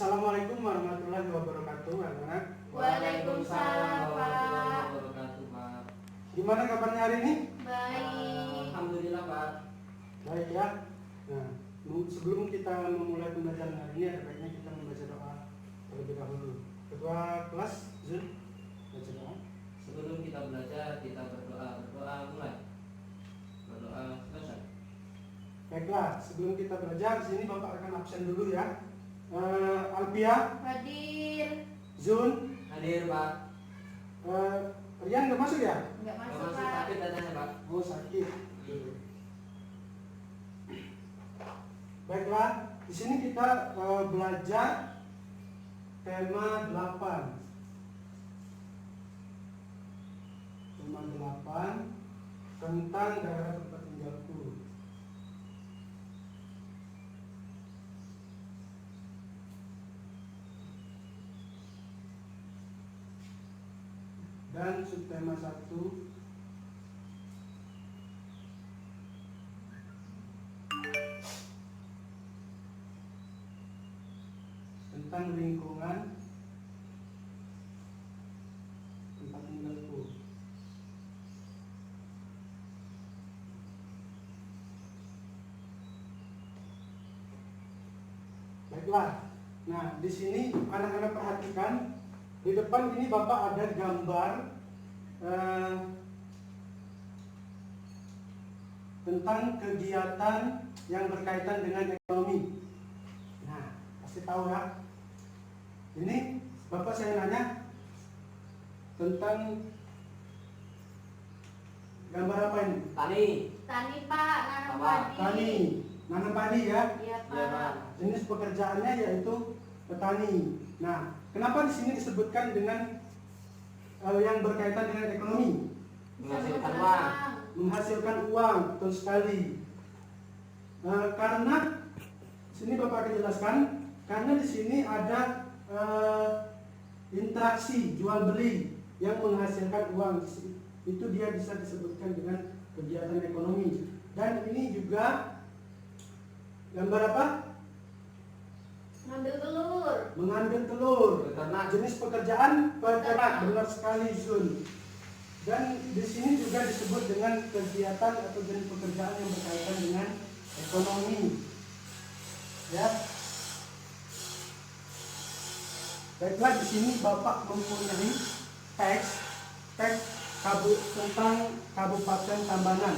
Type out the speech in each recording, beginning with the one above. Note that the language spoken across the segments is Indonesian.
Assalamualaikum warahmatullahi wabarakatuh, anak-anak. Waalaikumsalam, Pak. Pak. Gimana kabarnya hari ini? Baik. Alhamdulillah, Pak. Baik ya. Nah, sebelum kita memulai pembelajaran hari ini, ada baiknya kita membaca doa terlebih dahulu. Ketua kelas, Zul, baca doa. Sebelum kita belajar, kita berdoa. Berdoa mulai. Berdoa selesai. Baiklah, sebelum kita belajar, sini Bapak akan absen dulu ya. Alpia, Hadir. Zun, Hadir, Pak. Rian nggak masuk ya? Enggak Nggak masuk, masuk, Pak. sakit datanya, Pak. Oh, sakit. Baiklah, di sini kita belajar tema 8. Tema 8 tentang daerah tempat tinggalku. Dan subtema 1 tentang lingkungan tempat tinggalku. Baiklah. Nah, di sini anak-anak perhatikan, di depan ini Bapak ada gambar tentang kegiatan yang berkaitan dengan ekonomi. Nah, pasti tahu ya. Ini Bapak saya nanya tentang gambar apa ini? Tani. Tani, Pak. Nanam Apa? padi. Tani, nanam padi ya. Iya, Iya, Pak. Pak. Jenis pekerjaannya yaitu petani. Nah, kenapa di sini disebutkan dengan yang berkaitan dengan ekonomi? Menghasilkan uang. Menghasilkan uang, betul sekali. Karena sini Bapak akan jelaskan, karena di sini ada interaksi jual beli yang menghasilkan uang. Itu dia bisa disebutkan dengan kegiatan ekonomi. Dan ini juga gambar apa? Ngambil telur. Mengambil telur. Beternak. Jenis pekerjaan peternak, benar sekali Zun. Dan di sini juga disebut dengan kegiatan atau jenis pekerjaan yang berkaitan dengan ekonomi. Ya. Baiklah, di sini Bapak mempunyai teks tentang Kabupaten Tabanan.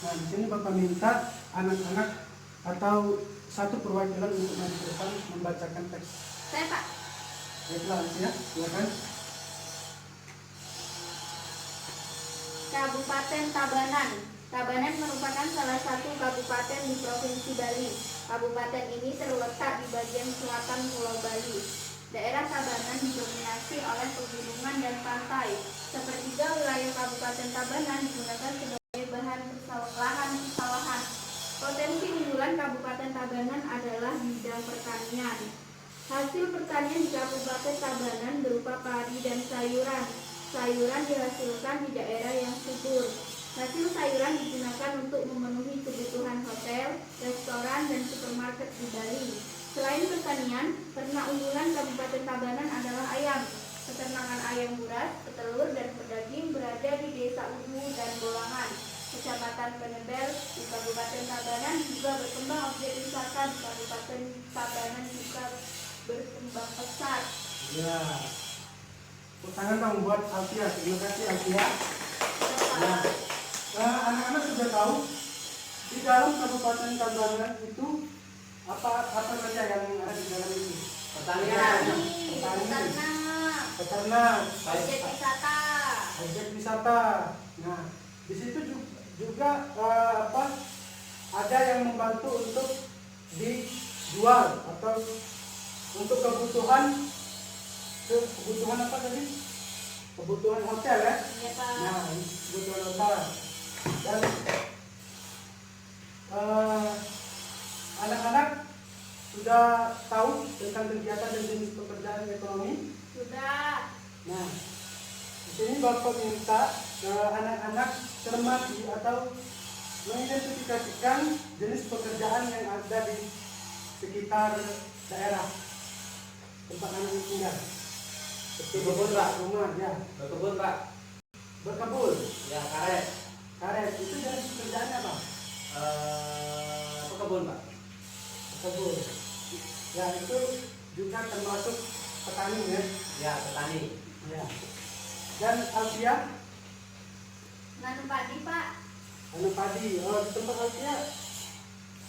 Nah, di sini Bapak minta anak-anak atau satu perwakilan untuk maju ke depan membacakan teks. Saya, Pak. Baiklah, ya, silakan. Kabupaten Tabanan. Tabanan merupakan salah satu kabupaten di Provinsi Bali. Kabupaten ini terletak di bagian selatan Pulau Bali. Daerah Tabanan didominasi oleh pegunungan dan pantai. Sepertiga wilayah Kabupaten Tabanan digunakan sebagai bahan lahan persawahan. Potensi unggulan Kabupaten Tabanan adalah bidang pertanian. Hasil pertanian di Kabupaten Tabanan berupa padi dan sayuran. Sayuran dihasilkan di daerah yang subur. Hasil sayuran digunakan untuk memenuhi kebutuhan hotel, restoran, dan supermarket di Bali. Selain pertanian, ternak unggulan Kabupaten Tabanan adalah ayam. Peternakan ayam buras, petelur, dan pedaging berada di Desa Udu dan Bolangan, Kecamatan Penebel di Kabupaten Tabanan. Juga berkembang objek wisata di Kabupaten Tabanan juga berkembang pesat. Ya. Tepuk tangan dong buat Alfia. Terima kasih Alfia. Nah, anak-anak sudah tahu di dalam Kabupaten Tabanan itu apa saja yang ada di dalam itu? Pertanian. Peternak, Objek wisata. objek wisata. Nah, di situ juga ada yang membantu untuk dijual atau untuk kebutuhan apa tadi? Kebutuhan hotel ya. Iya, Pak. Nah, kebutuhan hotel. Dan anak-anak sudah tahu tentang kegiatan dan jenis pekerjaan ekonomi. Sudah. Nah, di sini Bapak minta anak-anak cermati atau mengidentifikasikan jenis pekerjaan yang ada di sekitar daerah tempat anak tinggal. Berkebun, Pak. Rumah, ya. Berkebun, Pak. Berkebun, Ya, karet. karet. Itu dari pekerjaannya apa? Berkebun, Pak. Berkebun. Ya, itu juga termasuk petani ya. Ya, petani. Ya. Dan Alfia, Nanam padi, Pak. tanam padi. Oh, di tempat Alfia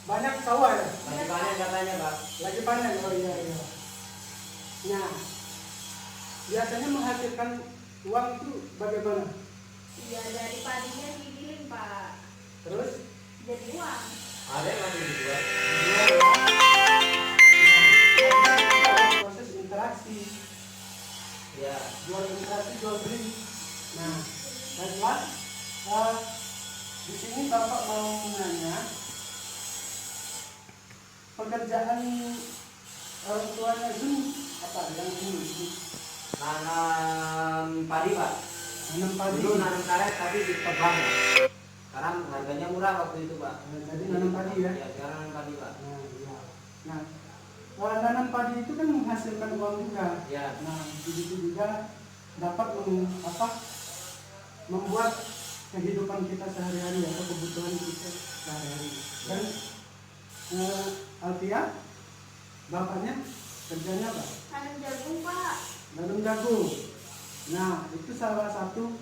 banyak sawah ya. Masih panen katanya, Pak. Lagi panen. Oh iya iya. Nah, biasanya menghasilkan uang itu bagaimana? Iya, dari padinya digiling, Pak. Terus Jadi uang. Ada yang masih dijual. jual ya. Nah, proses interaksi, Ya. jual interaksi, jual beli. Nah, baiklah. Di sini Bapak mau menanya pekerjaan orang tuanya Zun apa yang ini? Nanam padi, Pak. Nanam padi. Dulu nanam karet tapi ditebang. Sekarang harganya murah waktu itu, Pak. Jadi nanam padi ya. Ya, sekarang nanam padi, Pak. Nah, ya. Nah, nanam padi itu kan menghasilkan uang juga. Ya. Nah, begitu juga dapat membuat kehidupan kita sehari-hari atau kebutuhan kita sehari-hari. Dan Alfia, bapaknya kerjanya apa? Tanam jagung, Pak. Nanam jagung. Nah, itu salah satu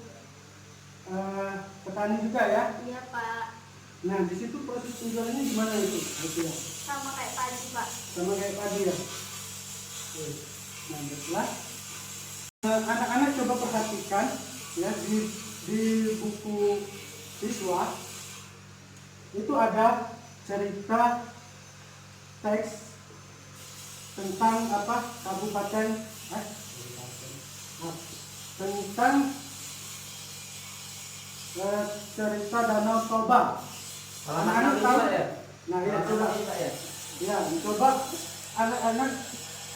petani juga ya. Iya, Pak. Nah, di situ proses penjualannya gimana itu, Alfia? Sama kayak padi, Pak. Sama kayak padi ya. Oke. Nah, baiklah. Anak-anak coba perhatikan ya di buku siswa itu ada cerita teks tentang apa kabupaten tentang cerita Danau Toba. Anak-anak tahu? ya? Nah ya coba ya. ya coba anak-anak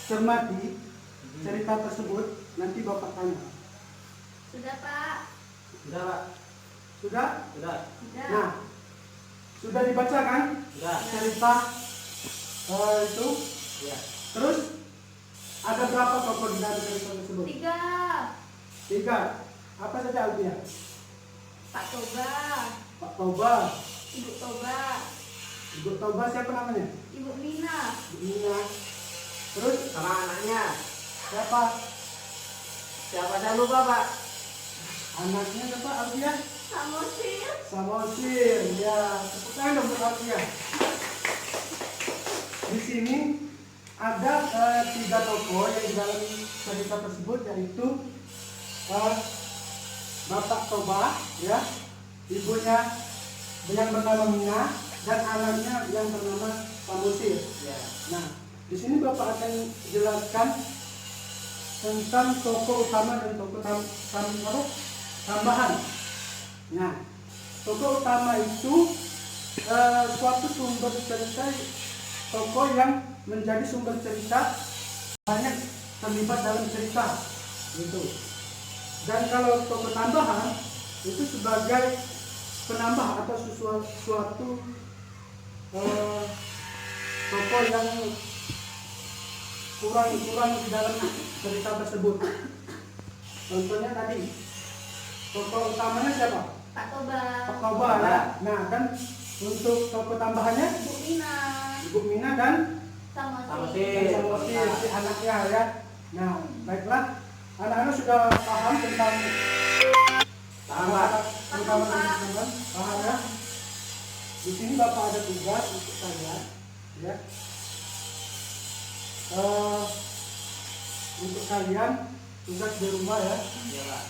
cermati cerita tersebut, nanti Bapak tanya. Sudah, Pak. Sudah, Pak. Sudah? Sudah. Sudah. Nah, sudah dibaca kan Sudah. cerita itu? Ya. Terus ada berapa tokoh di dalam cerita tersebut? 3. 3. Apa saja Alfia? Pak Toba, Pak Toba, Ibu Toba, Ibu Toba siapa namanya? Ibu Mina, Bu Nina. Terus Sama anaknya. siapa? Siapa saya lupa, Pak? Anaknya siapa Alfia? Samosir, Samosir. Ya, tepuk tangan dong buat Alfia. Di sini ada 3 tokoh yang di dalam cerita tersebut, yaitu Bapak Toba, ya, ibunya yang bernama Mina, dan anaknya yang bernama Samosir. Ya. Nah, di sini Bapak akan jelaskan tentang tokoh utama dan tokoh tambahan. Nah, tokoh utama itu suatu sumber cerita, tokoh yang menjadi sumber cerita banyak terlibat dalam cerita, gitu. Dan kalau tokoh tambahan itu sebagai penambah atau suatu tokoh yang kurang di dalam cerita tersebut. Contohnya tadi tokoh utamanya siapa? Pak Toba, Pak Toba ya. Nah, dan untuk tokoh tambahannya Ibu Mina, Ibu Mina dan Samosir. Samosir, si anaknya ya. Nah, baiklah, anak-anak sudah paham tentang paham ya. Di sini Bapak ada tugas untuk kalian, ya. Untuk kalian tugas di rumah ya. Iya, Pak.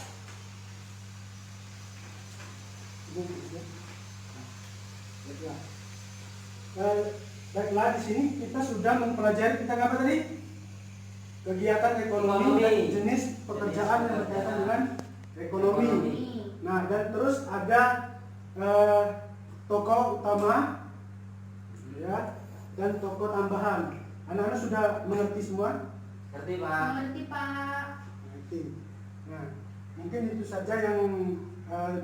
Baiklah, di sini kita sudah mempelajari tentang apa tadi? Kegiatan ekonomi dan jenis pekerjaan yang berkaitan dengan ekonomi. Nah, dan terus ada tokoh utama, ya, dan tokoh tambahan. Anak-anak sudah mengerti semua? Ngerti, Pak. Mengerti, Pak. Mengerti. Nah, mungkin itu saja yang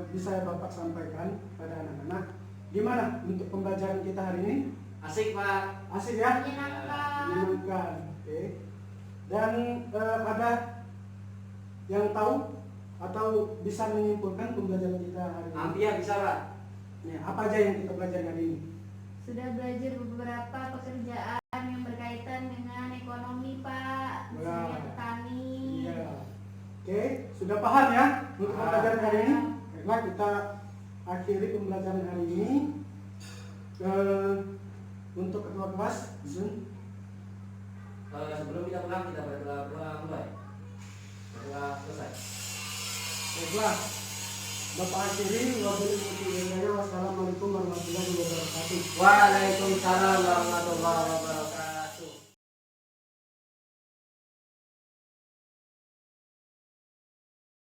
bisa Bapak sampaikan pada anak-anak. Gimana untuk pembelajaran kita hari ini? Asik Pak. Asik ya? Menyenangkan. Menyenangkan. Oke. Dan ada yang tahu atau bisa menyimpulkan pembelajaran kita hari ini? Ampia bisa Pak. Ya, apa aja yang kita pelajari hari ini? Sudah belajar beberapa pekerjaan yang berkaitan dengan ekonomi, Pak. Misalnya Wah. petani. Iya. Oke, sudah paham ya untuk Paham. pembelajaran hari ini? Baiklah, kita akhiri pembelajaran hari ini. Untuk ketua kelas, Zun. Sebelum kita pulang kita berdoa mulai. Berdoa selesai. Baiklah, Bapak akhiri. Wassalamualaikum warahmatullahi wabarakatuh. Waalaikumsalam warahmatullahi wabarakatuh.